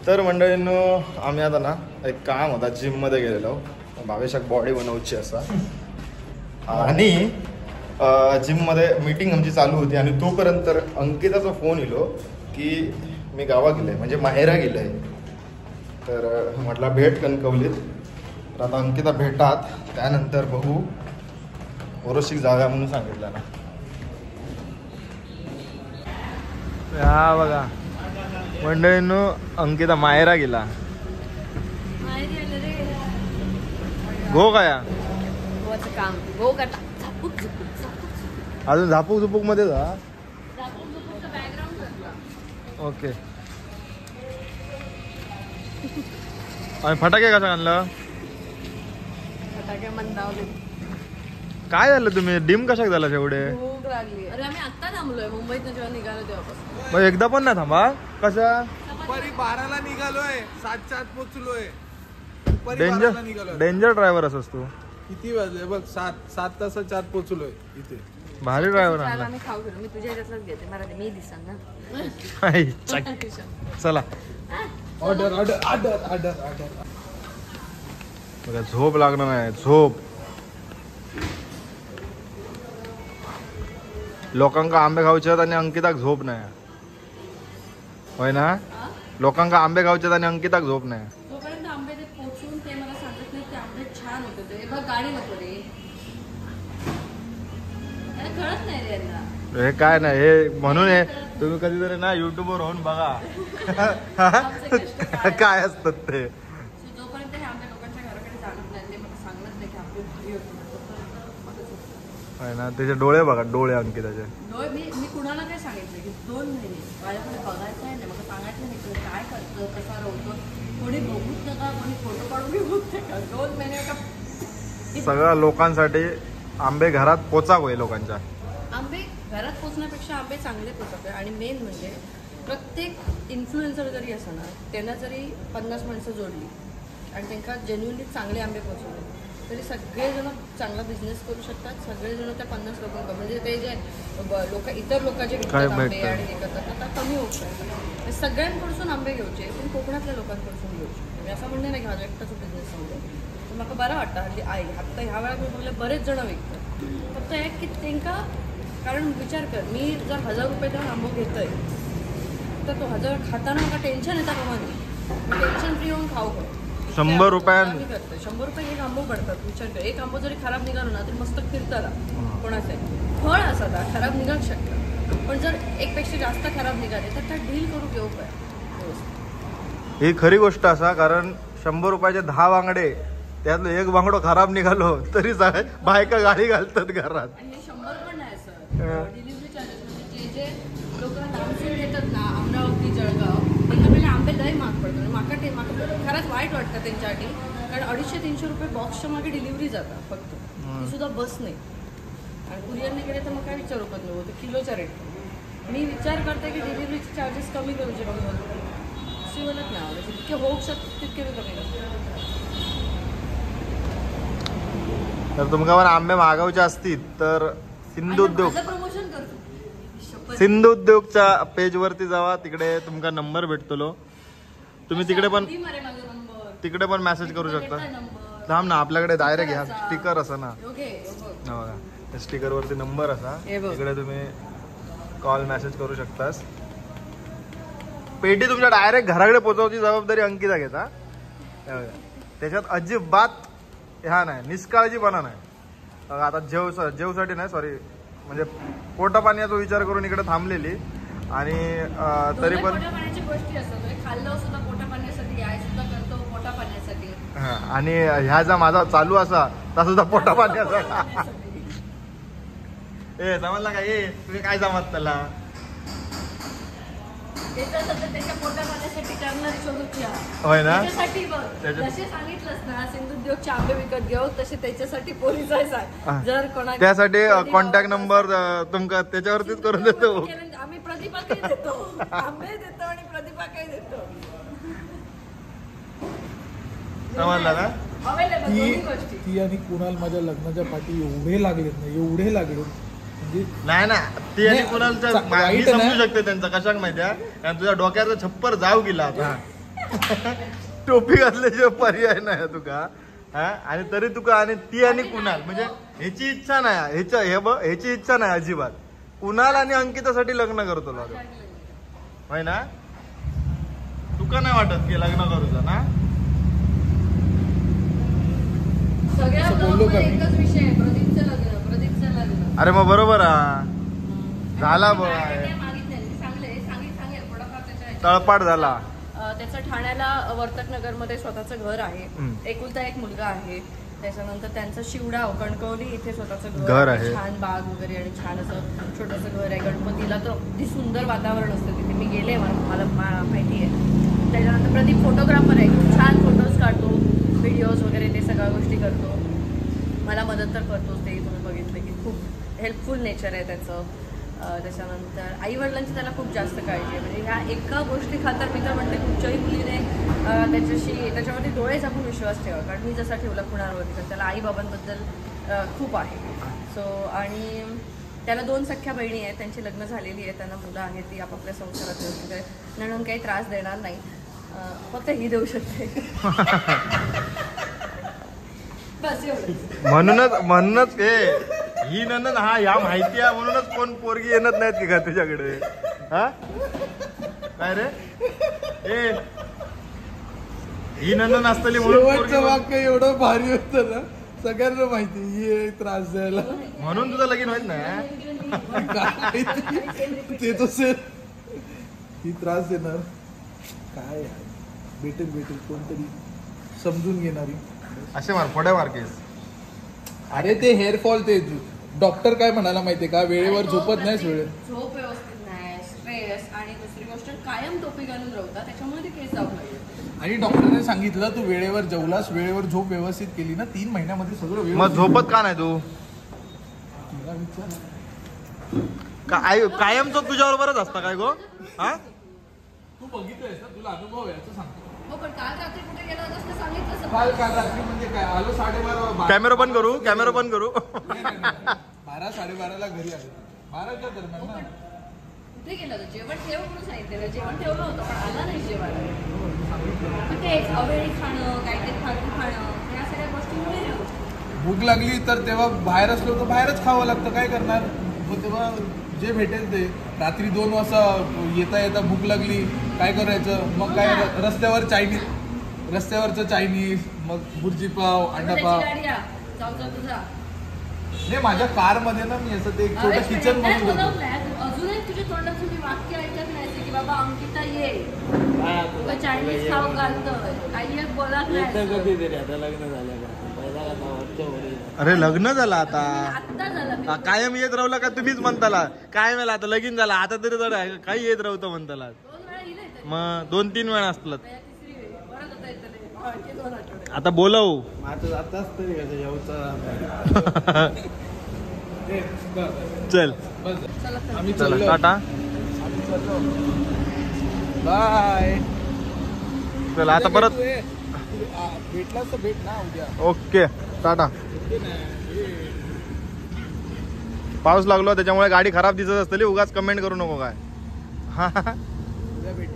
तर मंडळींनो आम्ही आता ना एक काम होता जिममध्ये गेलेलो. भावेशाक बॉडी बनवची असा आणि जिममध्ये मीटिंग आमची चालू होती आणि तोपर्यंत अंकिताचा फोन येलो की मी गावा गेलोय म्हणजे माहेरा गेलोय. तर म्हटलं भेट कणकवलीत. तर आता अंकिता भेटात त्यानंतर बघू ओरोशिक जाऊया म्हणून सांगितलं ना. हा बघा मंडळींनो अंकिता माहेरा गेला. गो काय अजून झापूक झुपूक मध्ये जा. ओके. आणि फटाके कसा आणलं? फटाके मंदावले. काय झालं तुम्ही डिम कशाक झाला एवढे? भूक लागली. अरे आम्ही आता थांबलोय मुंबईत जेव्हा निघालो तेव्हापासून. मग एकदा पण नाही थांबा. कसा? दुपारी 12ला निघालोय 7च्या आत पोहोचलोय. डेंजर ड्रायव्हर असस तू. किती वाजले बघ 7 तासाच्या आत पोहोचलोय इथे. भारी ड्रायव्हर आणला. आम्ही खाऊ घेतो. मी तुझ्या ह्याच्यातलाच घेते. मला मी दिसन ना. चला order order order order order. बघा झोप लागणार नाही. झोप लोकांका आंबे खाऊचे आणि अंकिताक झोप नाही होय ना. लोकांका आंबे खाऊचे आणि अंकिताक झोप नाही. तोपर्यंत आंबे ते पोचून ते मला सांगत नाही की आंबे छान होते. ते बघ गाडी नको रे. कळत नाही रे यांना. हे काय नाही हे म्हणून हे तुम्ही कधीतरी ना युट्यूबवर होऊन बघा काय असतात ते. जोपर्यंत हे आंबे लोकांच्या घराकडे जाणत नाही ते मला सांगत नाही की आंबे भारी होते ना. त्याचे डोळे बघा डोळे अंकिताचे. डोळे मी कुणाला काय सांगितलं की 2 महिने माझ्याकडे बघायचं आहे ना. मला सांगायचं नाही की काय करतं कसा राहतो. कोणी बघूच नका कोणी फोटो काढून घेऊच नका. 2 महिने का सगळ्या लोकांसाठी आंबे घरात पोचा होईल. लोकांच्या आंबे घरात पोचण्यापेक्षा आंबे चांगले पोचवते. आणि मेन म्हणजे प्रत्येक इन्फ्लुएन्सर जरी असं ना त्यांना जरी 50 माणसं जोडली आणि त्यांना जेन्युअनली चांगले आंबे पोचवले तरी सगळेजण चांगला बिझनेस करू शकतात. सगळेजण त्या 50 लोकांना म्हणजे ते जे लोक इतर लोक जे विकतात आंबे आणि हे करतात आता कमी होऊ शकतात. सगळ्यांकडून आंबे घेऊचे पण कोकणातल्या लोकांकडून घेऊ शकतो. मी असं म्हणणे नाही की माझा एकटाच बिझनेस सांगतो. तर मला बरं वाटतं हल्ली आई आत्ता ह्या वेळा मी बघले बरेच जण विकतात. फक्त एक की त्यांना कारण विचार कर मी जर 1000 रुपये देऊन आंबो घेतोय तर तो 1000 खाताना मला टेन्शन येतं का माझी. मी टेन्शन फ्री होऊन खाऊ का 100 रुपयांनी करतोय. 100 रुपये एक आंबो पडतात. विचार कर एक आंबो जरी खराब निघालो ना तरी मस्त फिरताला कोणाचं फळ असा खराब निघाच शकतं. पण जर एक पेक्षा जास्त खराब निघाले तर त्या डील करू घेऊ काय. ही खरी गोष्ट असा कारण 100 रुपयाचे 10 बांगडे त्यातलं एक बांगडो खराब निघालो तरी बायका गाडी घालतात घरात. आणि हे 100 पण नाही सर. डिलिव्हरी चार्जेस म्हणजे जे लोक लांबून येतात ना अमरावती जळगाव त्यांना पहिले आंबे लय महाग पडतात. माका खरंच वाईट वाटतं त्यांच्यासाठी कारण 250-300 रुपये बॉक्सच्या मागे डिलिव्हरी जातात फक्त. ती सुद्धा बस नाही. आणि कुरिअरने गेले तर मग काय विचारू पण होतं किलोचा रेट. मी विचार करते की डिलिव्हरीचे चार्जेस कमी करूचे बघ शिवलच नाही आवडत. जितके होऊ शकते तितके मी कमी करतो. तर तुमका पण आंबे मागवचे असतील तर सिंधू उद्योगच्या पेज वरती जावा. तिकडे तुमका नंबर भेटतो. तुम्ही तिकडे पण मेसेज करू शकता. थांब ना आपल्याकडे डायरेक्ट घ्या स्टिकर असा ना स्टिकर वरती नंबर असा तिकडे तुम्ही कॉल मेसेज करू शकतास. पेटी तुमच्या डायरेक्ट घराकडे पोहोचवची जबाबदारी अंकिता घेता. त्याच्यात अजिबात ह्या नाही निष्काळजीपणा नाही. आता जेवसाठी नाही सॉरी म्हणजे पोटा पाण्याचा विचार करून इकडे थांबलेली आणि तरी पण आणि ह्या जा माझा चालू असा तसा सुद्धा पोटा पाण्याचा ए जमला का ए तुम्ही काय जमत त्याला होय ना. सिंधुद्योगचे आंबे विकत घेऊ तसे त्याच्यासाठी पोलीस जर कोणा त्यासाठी कॉन्टॅक्ट नंबर तुमका त्याच्यावरतीच करून देतो. आम्ही प्रतिभा काही देतो आंबे देतो आणि प्रतिभा काही देतो. समजला ना. ती आणि कुणाल माझ्या लग्नाच्या पाठी एवढे लागलेत ना एवढे लागलेत नाही ना ती आणि कुणालच्या मी समजू शकते त्यांचा कशाक माहिती आहे तुझ्या डोक्याचा छप्पर जाऊ गेला आता टोपी घातल्याशिवाय पर्याय नाही तुका हा. आणि तरी तुका आणि ती आणि कुणाल म्हणजे ह्याची इच्छा नाही ह्याची इच्छा नाही अजिबात. कुणाल आणि अंकितासाठी लग्न करतो होय ना. तुका नाही वाटत की लग्न करूचा ना. सगळ्या बोललो का मी? एकच विषय आहे, प्रदीपचं लग्न. अरे मग बरोबर झाला बघ. तळपाट झाला. त्याचं ठाण्याला वर्तक नगर मध्ये स्वतःचं घर आहे. एकुलता एक मुलगा आहे. त्याच्यानंतर त्यांचं शिवडाव कणकवली इथे स्वतःचं घर आहे. छान बाग वगैरे आणि छान असं छोटंसं घर आहे. गणपतीला तर अगदी सुंदर वातावरण असतं तिथे. मी गेले मला माहिती आहे. त्याच्यानंतर प्रदीप फोटोग्राफर आहे. छान फोटोज काढतो, व्हिडिओज वगैरे ते सगळ्या गोष्टी करतो. मला मदत तर करतोच. ते तुम्ही बघितलं की खूप हेल्पफुल नेचर आहे त्याचं. त्याच्यानंतर आईवडिलांची त्याला खूप जास्त काळजी आहे. म्हणजे ह्या एका गोष्टी खातर मी तर म्हणते कुठच्याही मुलीने त्याच्यावरती डोळे झाकून विश्वास ठेवा. कारण मी जसा ठेवला कुणावरती तर त्याला आईबाबांबद्दल खूप आहे. सो आणि त्याला 2 सख्ख्या बहिणी आहेत. त्यांची लग्न झालेली आहे, त्यांना मुलं आहेत. ती आपापल्या संसारात व्यवस्थित आहे. म्हणून काही त्रास देणार नाही. फक्त ही देऊ शकते. बस एवढं. म्हणूनच ही नंदन हा या माहिती आहे म्हणूनच कोण पोरगी येणार नाहीत की का तुझ्याकडे हा. काय रे ही नंदन असतली शेवटचं वाक्य एवढं भारी होतं ना, सगळ्यांना माहिती ही त्रास द्यायला. म्हणून तुझं लगीन होत नाही. ते तो सर ही त्रास देणार काय. भेटेल कोणतरी समजून घेणारी. असे मार फोड्या मार केस. अरे ते हेअरफॉल ते डॉक्टर काय म्हणाला माहितीये का, वेळेवर झोपत नाहीस. झोप व्यवस्थित नाही, स्ट्रेस आणि दुसरी गोष्ट कायम टोपी घालून राहतात. त्याच्यामुळे ते केस जाऊ लागले. आणि डॉक्टरने सांगितलं तू वेळेवर जेवलास, वेळेवर झोप व्यवस्थित केली ना 3 महिन्यामध्ये सगळं. मग झोपत का नाही तू. कायम तो तुझ्या बरोबरच असता काय गो हा. तू बघितलंयस ना, तुला अनुभव आहे असं सांगतो. हो पण काल रात्री कुठे गेला होतास ते सांगितलं. काल रात्री म्हणजे काय आलो 12:30. कॅमेरा बंद करू 12 12:30ला घरी आलो. 12च्या दरम्यान ना. कुठे गेला होता. जेवण ठेव म्हणून सांगितलेलं. जेवण ठेवलं होतं पण आला नाही जेवायला. ते अवेळी खाणं, काहीतरी फालतू खाणं या सगळ्या गोष्टींमुळे भूक लागली तर तेव्हा बाहेर असलो तर बाहेरच खावं लागतं. काय करणार. मग तेव्हा जे भेटेल ते. रात्री 2 वाजता येता भूक लागली काय करायचं. मग काय रस्त्यावरचं चायनीज, मग भुर्जी पाव, अंडा पाव. नाही माझ्या कार मध्ये ना मी असं ते एक छोटं किचन बनवून होतो. अजूनही तुझ्या तोंडात तुम्ही वाक्य ऐकत नाही की बाबा अंकिता ये चायनीज खाऊ घालतोय काही एक बोलत नाही. अरे लग्न झालं आता. आत्ता झालं कायम येत राहला का तुम्हीच म्हणताला. काय वेळा आता लगीन झाला आता तरी जर काही येत राहतं म्हणताला. 2 वेळा येईल. मग 2-3 वेळा असतात. आता बोलव चल. आम्ही चला टाटा बाय. चला आता परत भेटलास तर भेट ना उद्या. ओके टाटा. पाऊस लागलो त्याच्यामुळे गाडी खराब दिसत असतली. उगाच कमेंट करू नको काय. उद्या भेट.